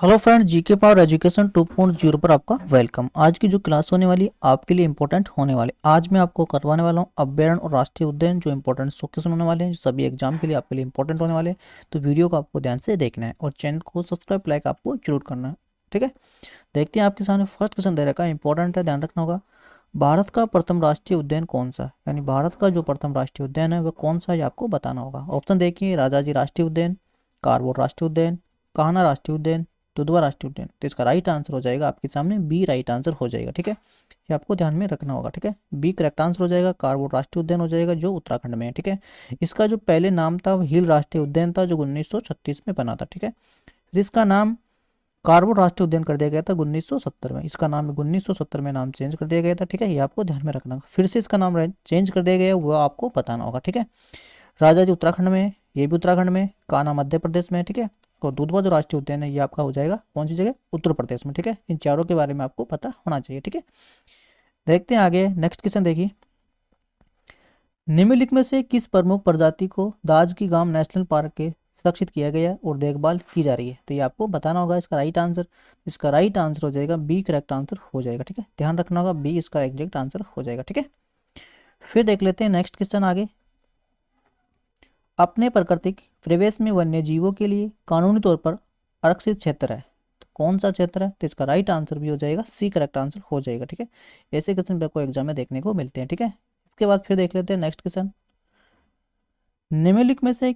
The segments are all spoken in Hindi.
Hello friend, GK power education 2.0 पर आपका वेलकम। आज की जो क्लास होने वाली आपके लिए इंपॉर्टेंट होने वाले, आज मैं आपको करवाने वाला हूँ अभ्यारण्य और राष्ट्रीय उद्यान जो इंपॉर्टेंट क्वेश्चन होने वाले हैं, जो सभी एग्जाम के लिए आपके लिए इंपॉर्टेंट होने वाले हैं। तो वीडियो को आपको ध्यान से देखना है और चैनल को सब्सक्राइब लाइक आपको जरूर करना है। ठीक है, देखते हैं आपके सामने फर्स्ट क्वेश्चन दे रखा है, इंपॉर्टेंट है, ध्यान रखना होगा। भारत का प्रथम राष्ट्रीय उद्यान कौन सा है, यानी भारत का जो प्रथम राष्ट्रीय उद्यान है वह कौन सा है, आपको बताना होगा। ऑप्शन देखिए, राजाजी राष्ट्रीय उद्यान, कारवार राष्ट्रीय उद्यान, कान्हा राष्ट्रीय उद्यान, दुधवा राष्ट्रीय उद्यान। तो इसका राइट आंसर हो जाएगा आपके सामने बी राइट आंसर हो जाएगा। ठीक है, ये आपको ध्यान में रखना होगा। ठीक है, बी करेक्ट आंसर हो जाएगा, कारवार राष्ट्रीय उद्यान हो जाएगा जो उत्तराखंड में है। ठीक है, इसका जो पहले नाम था वो हिल राष्ट्रीय उद्यान था जो 1936 में बना था। ठीक है, फिर इसका नाम कारवार राष्ट्रीय उद्यान कर दिया गया था 1970 में। इसका नाम 1970 में नाम चेंज कर दिया गया था। ठीक है, ये आपको ध्यान में रखना होगा। फिर से इसका नाम चेंज कर दिया गया वो आपको बताना होगा। ठीक है, राजा जी उत्तराखंड में है, ये भी उत्तराखंड में, कान्हा मध्य प्रदेश में है। ठीक है, और दुधवा जो राष्ट्रीय उद्यान है ये आपका हो जाएगा कौन सी जगह, उत्तर प्रदेश में। ठीक है, इन चारों के बारे में आपको पता होना चाहिए। ठीक है, देखते हैं आगे नेक्स्ट क्वेश्चन देखिए। निम्नलिखित में से किस प्रमुख प्रजाति को दाज की गांव नेशनल पार्क के सुरक्षित किया गया है और देखभाल की जा रही है, तो ये आपको बताना होगा इसका राइट आंसर। इसका राइट आंसर हो जाएगा बी करेक्ट आंसर हो जाएगा। ठीक है, ध्यान रखना होगा, बी इसका एग्जैक्ट आंसर हो जाएगा। ठीक है, फिर देख लेते हैं नेक्स्ट क्वेश्चन आगे। अपने प्राकृतिक प्रवेश में वन्य जीवों के लिए कानूनी तौर पर आरक्षित क्षेत्र है, तो कौन सा क्षेत्र है, तो इसका राइट आंसर भी हो जाएगा सी करेक्ट आंसर हो जाएगा। ठीक है, ऐसे क्वेश्चन आपको एग्जाम में देखने को मिलते हैं। ठीक है, इसके बाद फिर देख लेते हैं नेक्स्ट क्वेश्चन। निम्नलिखित में से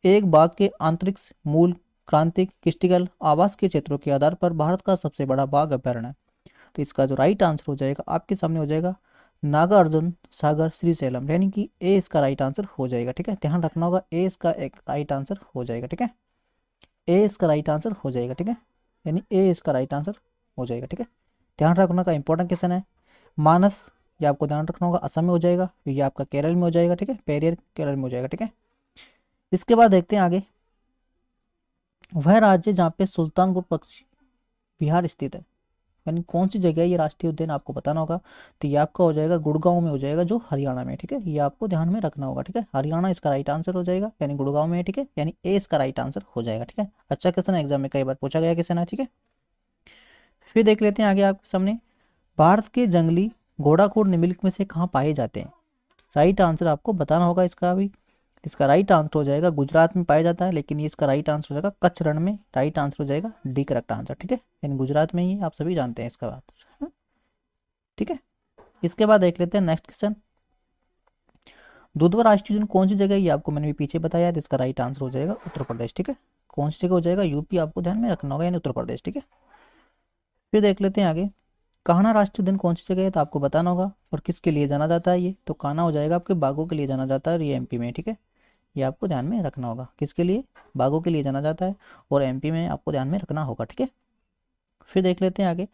एक बाघ के आंतरिक मूल क्रांतिक क्रिस्टिकल आवास के क्षेत्रों के आधार पर भारत का सबसे बड़ा बाघ अभ्यारण्य है, तो इसका जो राइट आंसर हो जाएगा आपके सामने हो जाएगा नागार्जुन सागर श्रीशैलम, यानी कि ए इसका राइट आंसर हो जाएगा। ठीक है, ध्यान रखना होगा, ए इसका एक राइट आंसर हो जाएगा। ठीक है, ए इसका राइट आंसर हो जाएगा। ठीक है, यानी ए इसका राइट आंसर हो जाएगा। ठीक है, ध्यान रखना का इंपॉर्टेंट क्वेश्चन है। मानस, ये आपको ध्यान रखना होगा, असम में हो जाएगा, ये आपका केरल में हो जाएगा। ठीक है, पेरियर केरल में हो जाएगा। ठीक है, इसके बाद देखते हैं आगे। वह राज्य जहाँ पे सुल्तानपुर पक्षी विहार स्थित है, यानी कौन सी जगह है ये राष्ट्रीय उद्यान, आपको बताना होगा। तो ये आपका हो जाएगा गुड़गांव में हो जाएगा जो हरियाणा में। ठीक है, ये आपको ध्यान में रखना होगा। ठीक है, हरियाणा इसका राइट आंसर हो जाएगा, यानी गुड़गांव में है। ठीक है, यानी ए इसका राइट आंसर हो जाएगा। ठीक है, अच्छा क्वेश्चन एग्जाम में कई बार पूछा गया क्वेश्चन है। ठीक है, फिर देख लेते हैं आगे आपके सामने। भारत के जंगली घोड़ाखोर निम्नलिखित में से कहाँ पाए जाते हैं, राइट आंसर आपको बताना होगा इसका भी। इसका राइट आंसर हो जाएगा गुजरात में पाया जाता है, लेकिन ये इसका राइट आंसर हो जाएगा कच्छ रण में। राइट आंसर हो जाएगा डी करेक्ट आंसर। ठीक है, यानी गुजरात में ही आप सभी जानते हैं इसका बात। हाँ? ठीक है, इसके बाद देख लेते हैं नेक्स्ट क्वेश्चन। दुधवा राष्ट्रीय उद्यान कौन सी जगह है, ये आपको मैंने भी पीछे बताया है। इसका राइट आंसर हो जाएगा उत्तर प्रदेश। ठीक है, कौन सी जगह हो जाएगा, यूपी आपको ध्यान में रखना होगा, यानी उत्तर प्रदेश। ठीक है, फिर देख लेते हैं आगे। कान्हा राष्ट्रीय उद्यान कौन सी जगह है, तो आपको बताना होगा और किसके लिए जाना जाता है ये, तो कान्हा हो जाएगा आपके बाघों के लिए जाना जाता है और ये एमपी में। ठीक है, ये आपको ध्यान में रखना होगा, किसके लिए, बाघों के लिए जाना जाता है और एमपी में आपको ध्यान में रखना होगा। ठीक है, फिर देख लेते हैं आगे।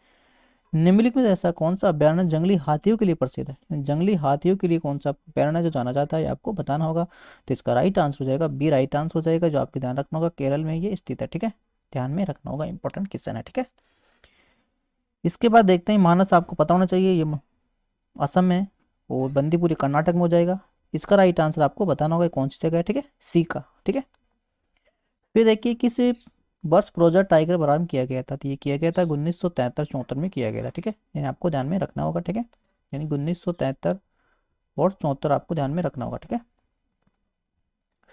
निम्नलिखित में ऐसा कौन सा अभ्यारण्य जंगली हाथियों के लिए प्रसिद्ध है, जंगली हाथियों के लिए कौन सा अभ्यारण्य जो जाना जाता है आपको बताना होगा। तो इसका राइट आंसर हो जाएगा बी राइट आंसर हो जाएगा, जो आपको ध्यान रखना होगा केरल में ये स्थित है। ठीक है, ध्यान में रखना होगा, इंपॉर्टेंट क्वेश्चन है। ठीक है, इसके बाद देखते हैं मानस, आपको पता होना चाहिए ये असम में और बंदीपुरी कर्नाटक में हो जाएगा। इसका राइट आंसर आपको बताना होगा कौन सी जगह है। ठीक है, सी का। ठीक है, फिर देखिए किस वर्ष प्रोजेक्ट टाइगर प्रारंभ किया गया था, तो ये किया गया था 1973-74 में किया गया था। ठीक है, यानी आपको ध्यान में रखना होगा। ठीक है, यानी 1973 और 74 आपको ध्यान में रखना होगा। ठीक है,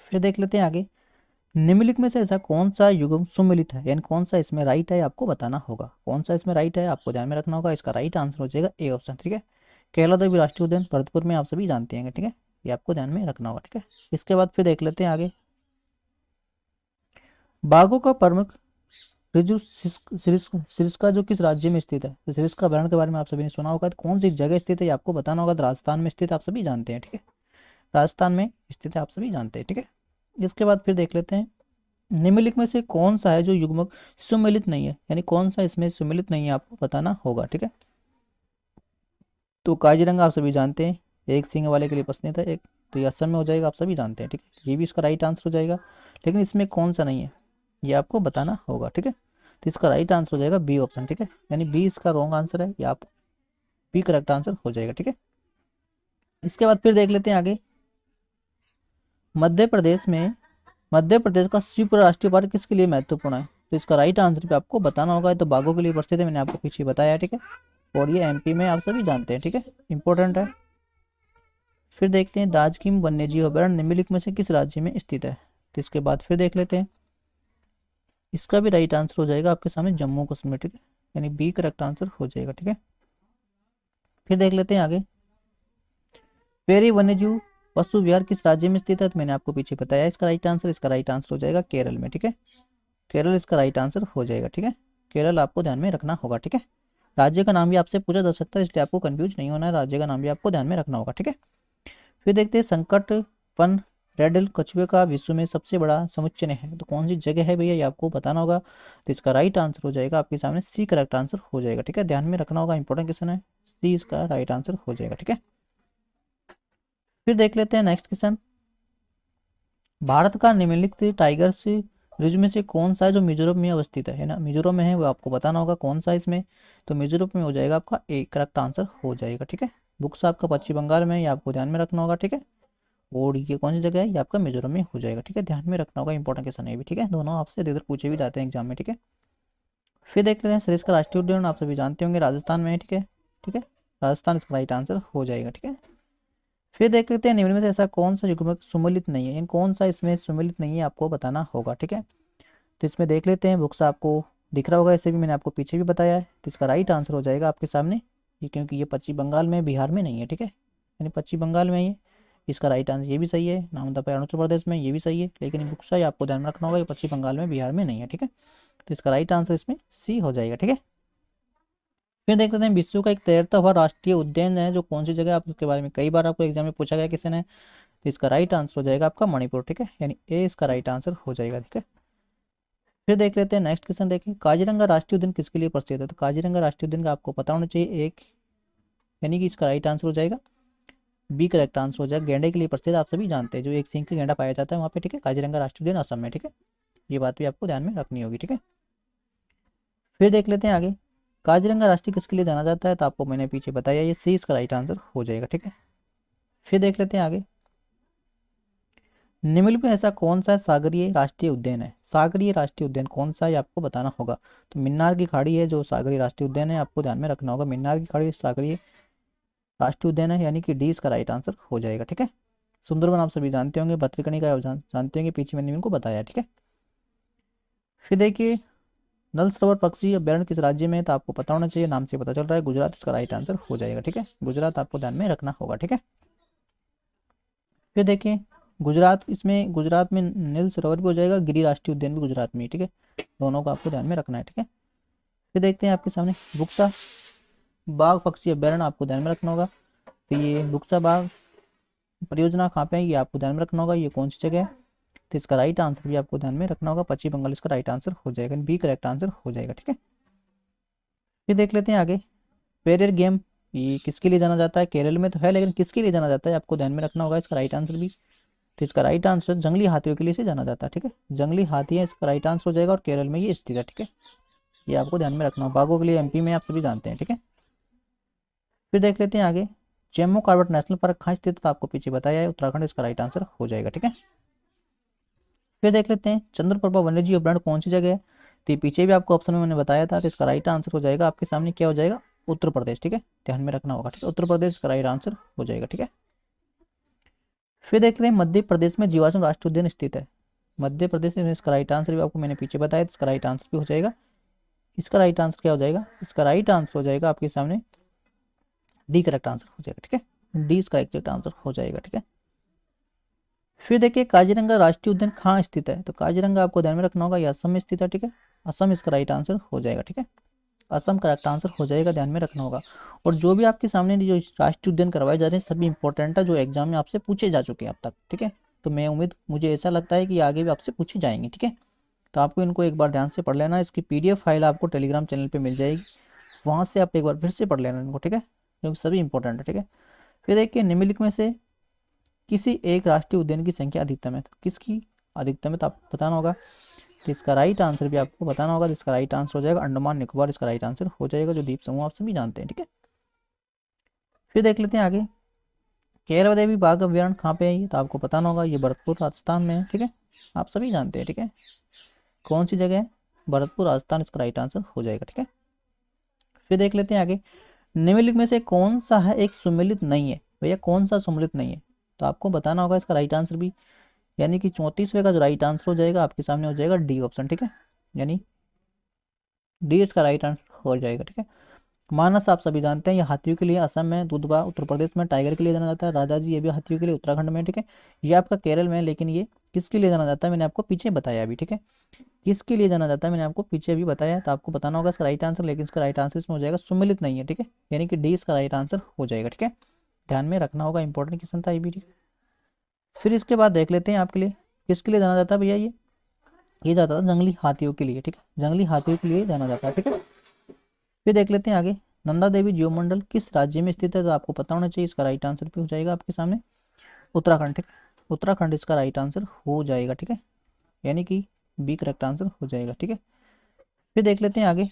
फिर देख लेते हैं आगे। निम्नलिखित में से ऐसा कौन सा युग्म सुमेलित है, यानी कौन सा इसमें राइट है आपको बताना होगा, कौन सा इसमें राइट है आपको ध्यान में रखना होगा। इसका राइट आंसर हो जाएगा ए ऑप्शन। ठीक है, कैला देवी राष्ट्रीय उद्यान भरतपुर में आप सभी जानते हैं। ठीक है, ये आपको ध्यान में रखना होगा। ठीक है, इसके बाद फिर देख लेते हैं आगे। बाघों का प्रमुख रिजु सिरिस्का जो किस राज्य में स्थित है, तो सिरिस्का अभ्यारण्य के बारे में आप सभी ने सुना होगा, तो कौन सी जगह स्थित है ये आपको बताना होगा। तो राजस्थान में स्थित आप सभी जानते हैं। ठीक है, राजस्थान में स्थित है आप सभी जानते हैं। ठीक है, इसके बाद फिर देख लेते हैं। निम्नलिखित में से कौन सा है जो युग्मक सुमेलित नहीं है, यानी कौन सा इसमें सुमेलित नहीं है आपको बताना होगा। ठीक है, तो काजीरंगा आप सभी जानते हैं, एक सिंह वाले के लिए पसंद है एक, तो ये असम में हो जाएगा आप सभी जानते हैं। ठीक है, ये भी इसका राइट आंसर हो जाएगा, लेकिन इसमें कौन सा नहीं है ये आपको बताना होगा। ठीक है, तो इसका राइट आंसर हो जाएगा बी ऑप्शन। ठीक है, यानी बी इसका रॉन्ग आंसर है, ये आप बी करेक्ट आंसर हो जाएगा। ठीक है, इसके बाद फिर देख लेते हैं आगे। मध्य प्रदेश का शिवपुरा राष्ट्रीय पार्क किसके लिए महत्वपूर्ण है, तो इसका राइट आंसर भी आपको बताना होगा। तो बाघों के लिए प्रसिद्ध है, मैंने आपको पीछे बताया, ठीक है, और ये एमपी में आप सभी जानते हैं, ठीक है, इंपॉर्टेंट है। फिर देखते हैं दाजकिम वन्यजीव अभयारण्य निम्नलिखित में से किस राज्य में स्थित है। तो इसके बाद फिर देख लेते हैं, इसका भी राइट आंसर हो जाएगा आपके सामने जम्मू कश्मीर, ठीक है, यानी बी करेक्ट आंसर हो जाएगा, ठीक है। फिर देख लेते हैं आगे, पेरी वन्यजीव पशु विहार किस राज्य में स्थित है। तो मैंने आपको पीछे बताया इसका राइट आंसर, इसका राइट आंसर हो जाएगा केरल में, ठीक है, केरल इसका राइट आंसर हो जाएगा, ठीक है। केरल आपको ध्यान में रखना होगा, ठीक है। राज्य का नाम भी आपसे पूछा जा सकता है, इसलिए आपको कंफ्यूज नहीं होना है, राज्य का नाम भी आपको ध्यान में रखना होगा, ठीक है। फिर देखते हैं संकट वन रेडल कछुए का विश्व में सबसे बड़ा समुच्चय है, तो कौन सी जगह है भैया, ये आपको बताना होगा। तो इसका राइट आंसर हो जाएगा आपके सामने सी करेक्ट आंसर हो जाएगा, ठीक है, ध्यान में रखना होगा, इंपॉर्टेंट क्वेश्चन है, सी इसका राइट आंसर हो जाएगा, ठीक है। फिर देख लेते हैं नेक्स्ट क्वेश्चन, भारत का निम्नलिखित टाइगर्स रिजर्व में से कौन सा है जो मिजोरम में अवस्थित है ना, मिजोरम में है, वो आपको बताना होगा कौन सा इसमें। तो मिजोरम में हो जाएगा आपका ए करेक्ट आंसर हो जाएगा, ठीक है। बुक्स आपका पश्चिम बंगाल में है, ये आपको ध्यान में रखना होगा, ठीक है, और ये कौन सी जगह है, ये आपका मिजोरम में हो जाएगा, ठीक है, ध्यान में रखना होगा, इंपॉर्टेंट क्वेश्चन है भी, ठीक है, दोनों आपसे इधर पूछे भी जाते हैं एग्जाम में, ठीक है। फिर देख लेते हैं सरिस्का का राष्ट्रीय उद्यान आप सभी जानते होंगे राजस्थान में है, ठीक है, ठीक है, राजस्थान इसका राइट आंसर हो जाएगा, ठीक है। फिर देख लेते हैं निम्न में से ऐसा कौन सा युग्मक सुमेलित नहीं है, यानी कौन सा इसमें सुमेलित नहीं है आपको बताना होगा, ठीक है। तो इसमें देख लेते हैं, बुक्स आपको दिख रहा होगा, ऐसे भी मैंने आपको पीछे भी बताया है। तो इसका राइट आंसर हो जाएगा आपके सामने ये, क्योंकि ये पश्चिम बंगाल में, बिहार में नहीं है, ठीक है, यानी पश्चिम बंगाल में ये, इसका राइट आंसर ये भी सही है, नामदा अरुणाचल प्रदेश में, ये भी सही है, लेकिन बुक्स है आपको ध्यान में रखना होगा, ये पश्चिम बंगाल में, बिहार में नहीं है, ठीक है। तो इसका राइट आंसर इसमें सी हो जाएगा, ठीक है। फिर देख लेते हैं विश्व का एक तैरता हुआ राष्ट्रीय उद्यान है जो कौन सी जगह, आप उसके बारे में कई बार आपको एग्जाम में पूछा गया किसी ने। तो इसका राइट आंसर हो जाएगा आपका मणिपुर, ठीक है, यानी ए इसका राइट आंसर हो जाएगा, ठीक है। फिर देख लेते हैं नेक्स्ट क्वेश्चन, देखें काजीरंगा राष्ट्रीय उद्यान किसके लिए प्रसिद्ध है। तो काजीरंगा राष्ट्रीय उद्यान का आपको पता होना चाहिए एक, यानी कि इसका राइट आंसर हो जाएगा बी करेक्ट आंसर हो जाएगा, गेंडे के लिए प्रसिद्ध आप सभी जानते हैं, जो एक सिंह का गेंडा पाया जाता है वहाँ पे, ठीक है, काजीरंगा राष्ट्रीय उद्यान असम में, ठीक है, ये बात भी आपको ध्यान में रखनी होगी, ठीक है। फिर देख लेते हैं आगे, काजीरंगा राष्ट्रीय किसके लिए जाना जाता है। तो आपको मैंने पीछे बताया, ये सी इसका राइट आंसर हो जाएगा, ठीक है। फिर देख लेते हैं आगे, निम्नलिखित में ऐसा कौन सा सागरीय राष्ट्रीय उद्यान है, सागरीय राष्ट्रीय उद्यान कौन सा है आपको बताना होगा। तो मिन्नार की खाड़ी है जो सागरीय राष्ट्रीय उद्यान है, आपको ध्यान में रखना होगा, मिन्नार की खाड़ी सागरीय राष्ट्रीय उद्यान है, यानी कि डी इसका राइट आंसर हो जाएगा, ठीक है। सुंदरबन आप सभी जानते होंगे, भतृकनिका आप जानते होंगे, पीछे मैंने इनको बताया, ठीक है। फिर देखिए, नल सरोवर पक्षी अभ्यारण्य किस राज्य में है। तो आपको पता होना चाहिए, नाम से पता चल रहा है, गुजरात इसका राइट आंसर हो जाएगा, ठीक है, गुजरात आपको ध्यान में रखना होगा, ठीक है। फिर देखिए, गुजरात, इसमें गुजरात में नील सरोवर भी हो जाएगा, गिरी राष्ट्रीय उद्यान भी गुजरात में, ठीक है, दोनों को आपको ध्यान में रखना है, ठीक है। फिर देखते हैं आपके सामने बुक्सा बाघ पक्षी अभ्यारण्य आपको ध्यान में रखना होगा। तो ये बुक्सा बाघ परियोजना कहाँ पे है, ये आपको ध्यान में रखना होगा, ये कौन सी जगह है। तो इसका राइट आंसर भी आपको ध्यान में रखना होगा, पश्चिम बंगाल इसका राइट आंसर हो जाएगा, बी करेक्ट आंसर हो जाएगा, ठीक है। फिर देख लेते हैं आगे, पेरियर गेम ये किसके लिए जाना जाता है, केरल में तो है, लेकिन किसके लिए जाना जाता है आपको ध्यान में रखना होगा, इसका राइट आंसर भी। तो इसका राइट आंसर जंगली हाथियों के लिए से जाना जाता है, ठीक है, जंगली हाथी है, इसका राइट आंसर हो जाएगा, और केरल में ये स्थित है, ठीक है, ये आपको ध्यान में रखना होगा, बाघों के लिए एमपी में आप सभी जानते हैं, ठीक है। फिर देख लेते हैं आगे, जम्मू कार्बेट नेशनल पार्क कहाँ स्थित है। तो आपको पीछे बताया है, उत्तराखंड इसका राइट आंसर हो जाएगा, ठीक है। फिर देख लेते हैं चंद्रप्रभा वन्यजीव अभ्यारण्य कौन सी जगह है। तो ये पीछे भी आपको ऑप्शन में मैंने बताया था, तो इसका राइट आंसर हो जाएगा आपके सामने क्या हो जाएगा, उत्तर प्रदेश, ठीक है, ध्यान में रखना होगा, ठीक है, उत्तर प्रदेश का राइट आंसर हो जाएगा, ठीक है। फिर देख लेते हैं मध्य प्रदेश में जीवाश्म राष्ट्रीय उद्यान स्थित है, मध्य प्रदेश में, इसका राइट आंसर भी आपको मैंने पीछे बताया, इसका राइट आंसर भी हो जाएगा, इसका राइट आंसर क्या हो जाएगा, इसका राइट आंसर हो जाएगा आपके सामने डी करेक्ट आंसर हो जाएगा, ठीक है, डी इसका एग्जैक्ट आंसर हो जाएगा, ठीक है। फिर देखिए, काजीरंगा राष्ट्रीय उद्यान कहाँ स्थित है। तो काजीरंगा आपको ध्यान में रखना होगा, ये असम में स्थित है, ठीक है, असम इसका राइट आंसर हो जाएगा, ठीक है, असम करेक्ट आंसर हो जाएगा, ध्यान में रखना होगा। और जो भी आपके सामने जो राष्ट्रीय उद्यान करवाए जा रहे हैं सभी इंपॉर्टेंट है, जो एग्जाम में आपसे पूछे जा चुके हैं अब तक, ठीक है। तो मैं उम्मीद, मुझे ऐसा लगता है कि आगे भी आपसे पूछे जाएंगे, ठीक है। तो आपको इनको एक बार ध्यान से पढ़ लेना, इसकी पीडीएफ फाइल आपको टेलीग्राम चैनल पर मिल जाएगी, वहाँ से आप एक बार फिर से पढ़ लेना इनको, ठीक है, क्योंकि सभी इंपॉर्टेंट है, ठीक है। फिर देखिए, निम्नलिखित में से किसी एक राष्ट्रीय उद्यान की संख्या अधिकतम है। तो किसकी अधिकतम है तो आपको बताना होगा। तो इसका राइट आंसर भी आपको बताना होगा, तो इसका राइट आंसर हो जाएगा अंडमान निकोबार, इसका राइट आंसर हो जाएगा, जो द्वीप समूह आप सभी जानते हैं, ठीक है। फिर देख लेते हैं आगे, केरल देवी बाघ अभ्यारण्य कहाँ पे है ये, तो आपको बताना होगा, ये भरतपुर राजस्थान में है, ठीक है, आप सभी जानते हैं, ठीक है, कौन सी जगह है, भरतपुर राजस्थान इसका राइट आंसर हो जाएगा। ठीक है, फिर देख लेते हैं आगे, निम्नलिखित में से कौन सा है एक सुमेलित नहीं है। भैया कौन सा सुमेलित नहीं है, तो आपको बताना होगा इसका राइट आंसर भी, यानी कि 34वें का जो राइट आंसर हो जाएगा आपके सामने हो जाएगा डी ऑप्शन। ठीक है, यानी डी इसका राइट आंसर हो जाएगा। ठीक है, मानस आप सभी जानते हैं ये हाथियों के लिए असम में, दुधवा उत्तर प्रदेश में टाइगर के लिए जाना जाता है, राजा जी ये भी हाथियों के लिए उत्तराखंड में। ठीक है, ये आपका केरल में है, लेकिन ये किसके लिए जाना जाता है मैंने आपको पीछे बताया अभी। ठीक है, किसके लिए जाना जाता है मैंने आपको पीछे भी बताया, तो आपको बताना होगा इसका राइट आंसर, लेकिन इसका राइट आंसर इसमें हो जाएगा सुमिलित नहीं है। ठीक है, यानी कि डी इसका राइट आंसर हो जाएगा। ठीक है, ध्यान में रखना होगा, इंपॉर्टेंट क्वेश्चन था ये भी। ठीक है, फिर इसके बाद देख लेते हैं आपके लिए किसके लिए जाना जाता है भैया, ये जाता था जंगली हाथियों के लिए। ठीक है, जंगली हाथियों के लिए जाना जाता है। ठीक है, फिर देख लेते हैं आगे, नंदा देवी जीवमंडल किस राज्य में स्थित है, तो आपको पता होना चाहिए, इसका राइट आंसर भी हो जाएगा आपके सामने उत्तराखंड। ठीक है, उत्तराखंड इसका राइट आंसर हो जाएगा। ठीक है, यानी कि बी करेक्ट आंसर हो जाएगा। ठीक है, फिर देख लेते हैं आगे,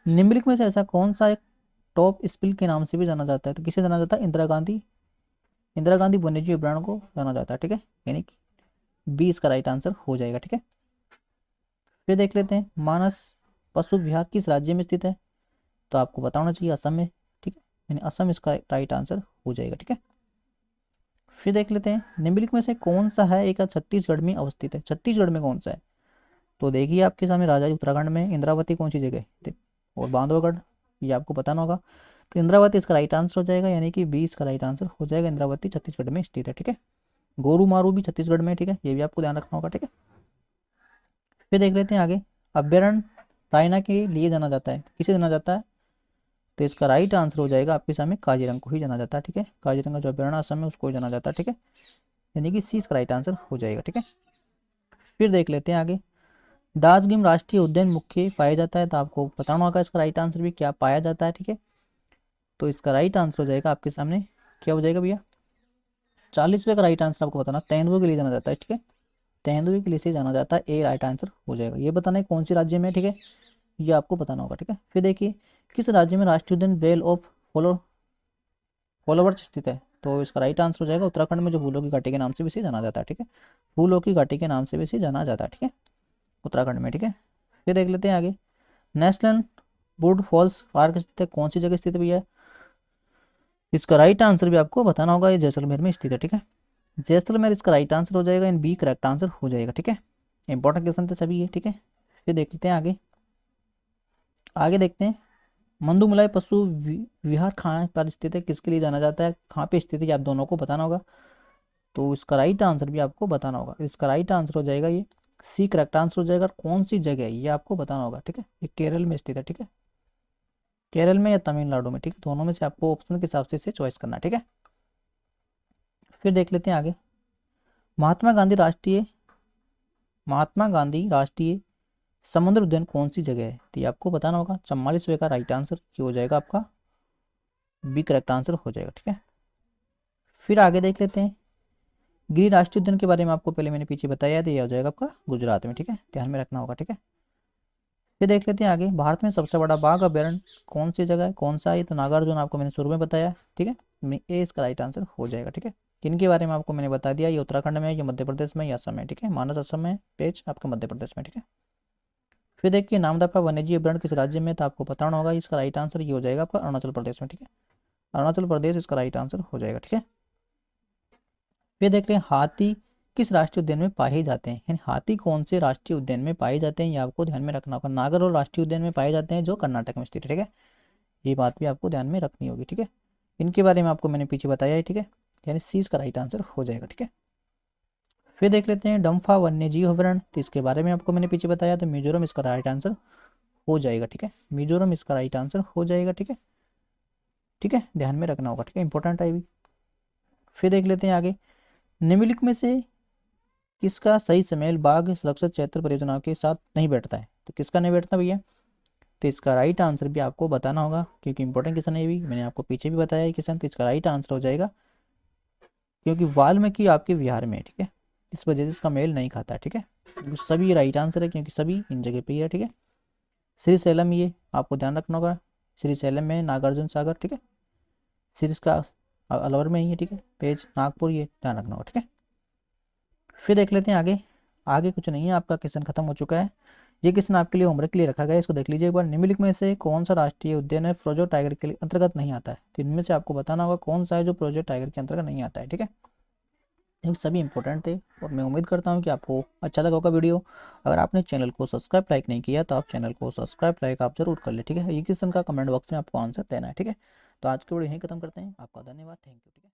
निम्नलिखित में से ऐसा कौन सा एक टॉप स्पिल के नाम से भी जाना जाता है, तो किसे जाना जाता है, इंदिरा गांधी वन्यजीव अभ्यारण्य को जाना जाता है। ठीक है, यानी कि बी इसका राइट आंसर हो जाएगा। ठीक है, फिर देख लेते हैं, मानस पशु विहार किस राज्य में स्थित है, तो आपको पता होना चाहिए असम में। ठीक है, यानी असम इसका राइट आंसर हो जाएगा। ठीक है, फिर देख लेते हैं, निम्नलिखित में से कौन सा है एक छत्तीसगढ़ में अवस्थित है, छत्तीसगढ़ में कौन सा है, तो देखिए आपके सामने राजा उत्तराखंड में, इंद्रावती कौन सी जगह है और बांधवगढ़, ये आपको बताना होगा। तो इंद्रावती इसका राइट आंसर हो जाएगा, यानी कि बी इसका राइट आंसर हो जाएगा, इंद्रावती छत्तीसगढ़ में स्थित है। ठीक है, गोरुमारू भी छत्तीसगढ़ में। ठीक है, ये भी आपको ध्यान रखना होगा। ठीक है, फिर देख लेते हैं आगे, अभ्यारण्य रायना के लिए जाना जाता है, किसे जाना जाता है, तो इसका राइट आंसर हो जाएगा आपके सामने काजीरंगा को ही जाना जाता है। ठीक है, काजीरंगा जो अभ्यारण्य असम में उसको ही जाना जाता है। ठीक है, यानी कि सी इसका राइट आंसर हो जाएगा। ठीक है, फिर देख लेते हैं आगे, दार्जिलिंग राष्ट्रीय उद्यान मुख्य पाया जाता है, तो आपको बताना होगा इसका राइट आंसर भी क्या पाया जाता है। ठीक है, तो इसका राइट आंसर हो जाएगा आपके सामने क्या हो जाएगा भैया, 40वें का राइट आंसर आपको बताना, तेंदुए के लिए जाना जाता है। ठीक है, तेंदुए के लिए से जाना जाता है, ए राइट आंसर हो जाएगा। ये बताना है कौन से राज्य में। ठीक है, ये आपको बताना होगा। ठीक है, फिर देखिए, किस राज्य में राष्ट्रीय उद्यान वेल ऑफ फॉलोवर्स स्थित है, तो इसका राइट आंसर हो जाएगा उत्तराखंड में, जो फूलों की घाटी के नाम से भी इसे जाना जाता है। ठीक है, फूलों की घाटी के नाम से भी इसे जाना जाता है। ठीक है, उत्तराखंड में। ठीक है, फिर देख लेते हैं आगे, नेशनल वुड फॉल्स पार्क स्थित है, कौन सी जगह स्थित है भैया, इसका राइट आंसर भी आपको बताना होगा, ये जैसलमेर में स्थित है। ठीक है, जैसलमेर इसका राइट आंसर हो जाएगा, इन बी करेक्ट आंसर हो जाएगा। ठीक है, इंपॉर्टेंट क्वेश्चन थे सभी ये। ठीक है, फिर देख लेते हैं आगे, आगे देखते हैं, मंदुमलाई पशु विहार कहाँ पर स्थित है, किसके लिए जाना जाता है, कहाँ पे स्थित है, ये आप दोनों को बताना होगा। तो इसका राइट आंसर भी आपको बताना होगा, इसका राइट आंसर हो जाएगा ये सी करेक्ट आंसर हो जाएगा। कौन सी जगह है ये आपको बताना होगा। ठीक है, ये केरल में स्थित है। ठीक है, केरल में या तमिलनाडु में। ठीक है, दोनों में से आपको ऑप्शन के हिसाब से इसे चॉइस करना है। ठीक है, फिर देख लेते हैं आगे, महात्मा गांधी राष्ट्रीय समुद्र उद्यान कौन सी जगह है, तो ये आपको बताना होगा, 44वें का राइट आंसर ये हो जाएगा आपका बी करेक्ट आंसर हो जाएगा। ठीक है, फिर आगे देख लेते हैं, गिर राष्ट्रीय उद्यान के बारे में आपको पहले मैंने पीछे बताया था, ये हो जाएगा आपका गुजरात में। ठीक है, ध्यान में रखना होगा। ठीक है, फिर देख लेते हैं आगे, भारत में सबसे बड़ा बाघ अभ्यारण्य कौन सी जगह है, कौन सा है, तो नागार्जुन आपको मैंने शुरू में बताया। ठीक है, ए इसका राइट आंसर हो जाएगा। ठीक है, इनके बारे में आपको मैंने बता दिया, ये उत्तराखंड में है, ये मध्य प्रदेश में, ये असम में। ठीक है, मानस असम में, पेज आपका मध्य प्रदेश में। ठीक है, फिर देखिए, नामदफा वन्यजीव अभ्यारण्य किस राज्य में, तो आपको बताना होगा, इसका राइट आंसर ये हो जाएगा आपका अरुणाचल प्रदेश में। ठीक है, अरुणाचल प्रदेश इसका राइट आंसर हो जाएगा। ठीक है, फिर देख रहे हैं, हाथी किस राष्ट्रीय उद्यान में पाए जाते हैं, यानी हाथी कौन से राष्ट्रीय उद्यान में पाए जाते हैं, ये आपको ध्यान में रखना होगा। नागरहोल राष्ट्रीय उद्यान में पाए जाते हैं, जो कर्नाटक में स्थित है। ठीक है, ये बात भी आपको ध्यान में रखनी होगी। ठीक है, इनके बारे में आपको मैंने पीछे बताया है। ठीक है, यानी सी इसका राइट आंसर हो जाएगा। ठीक है, फिर देख लेते हैं, डम्फा वन्यजीव अभ्यारण्य, तो इसके बारे में आपको मैंने पीछे बताया, तो मिजोरम इसका राइट आंसर हो जाएगा। ठीक है, मिजोरम इसका राइट आंसर हो जाएगा। ठीक है, ठीक है, ध्यान में रखना होगा। ठीक है, इंपॉर्टेंट है भी। फिर देख लेते हैं आगे, निम्नलिखित में से किसका सही समय बाघ सुरक्षा क्षेत्र परियोजना के साथ नहीं बैठता है, तो किसका नहीं बैठता भैया, तो इसका राइट आंसर भी आपको बताना होगा, क्योंकि इंपॉर्टेंट क्वेश्चन है भी, मैंने आपको पीछे भी बताया है क्वेश्चन, तो इसका राइट आंसर हो जाएगा, क्योंकि वाल्मीकि आपके बिहार में है। ठीक है, इस वजह से इसका मेल नहीं खाता है। ठीक है, सभी राइट आंसर है, क्योंकि सभी इन जगह पे ही है। ठीक है, श्री सैलम ये आपको ध्यान रखना होगा, श्री सैलम में नागार्जुन सागर। ठीक है, श्री इसका अलवर में ही है। ठीक है, पेज नागपुर, ये ध्यान रखना होगा। ठीक है, फिर देख लेते हैं आगे, आगे कुछ नहीं है, आपका क्वेश्चन खत्म हो चुका है। ये क्वेश्चन आपके लिए होमवर्क के लिए रखा गया है, इसको देख लीजिए एक बार। निम्नलिखित में से कौन सा राष्ट्रीय उद्यान है प्रोजेक्ट टाइगर के लिए अंतर्गत नहीं आता है? तो इनमें से आपको बताना होगा कौन सा है जो प्रोजेक्ट टाइगर के अंतर्गत नहीं आता है, ठीक है। ये सभी इंपॉर्टेंट थे और मैं उम्मीद करता हूँ कि आपको अच्छा लगा होगा वीडियो। अगर आपने चैनल को सब्सक्राइब लाइक नहीं किया तो आप चैनल को सब्सक्राइब लाइक आप जरूर कर ले, ठीक है। ये क्वेश्चन का कमेंट बॉक्स में आपको आंसर देना है, ठीक है। तो आज की वीडियो यहीं खत्म करते हैं। आपका धन्यवाद, थैंक यू, ठीक है।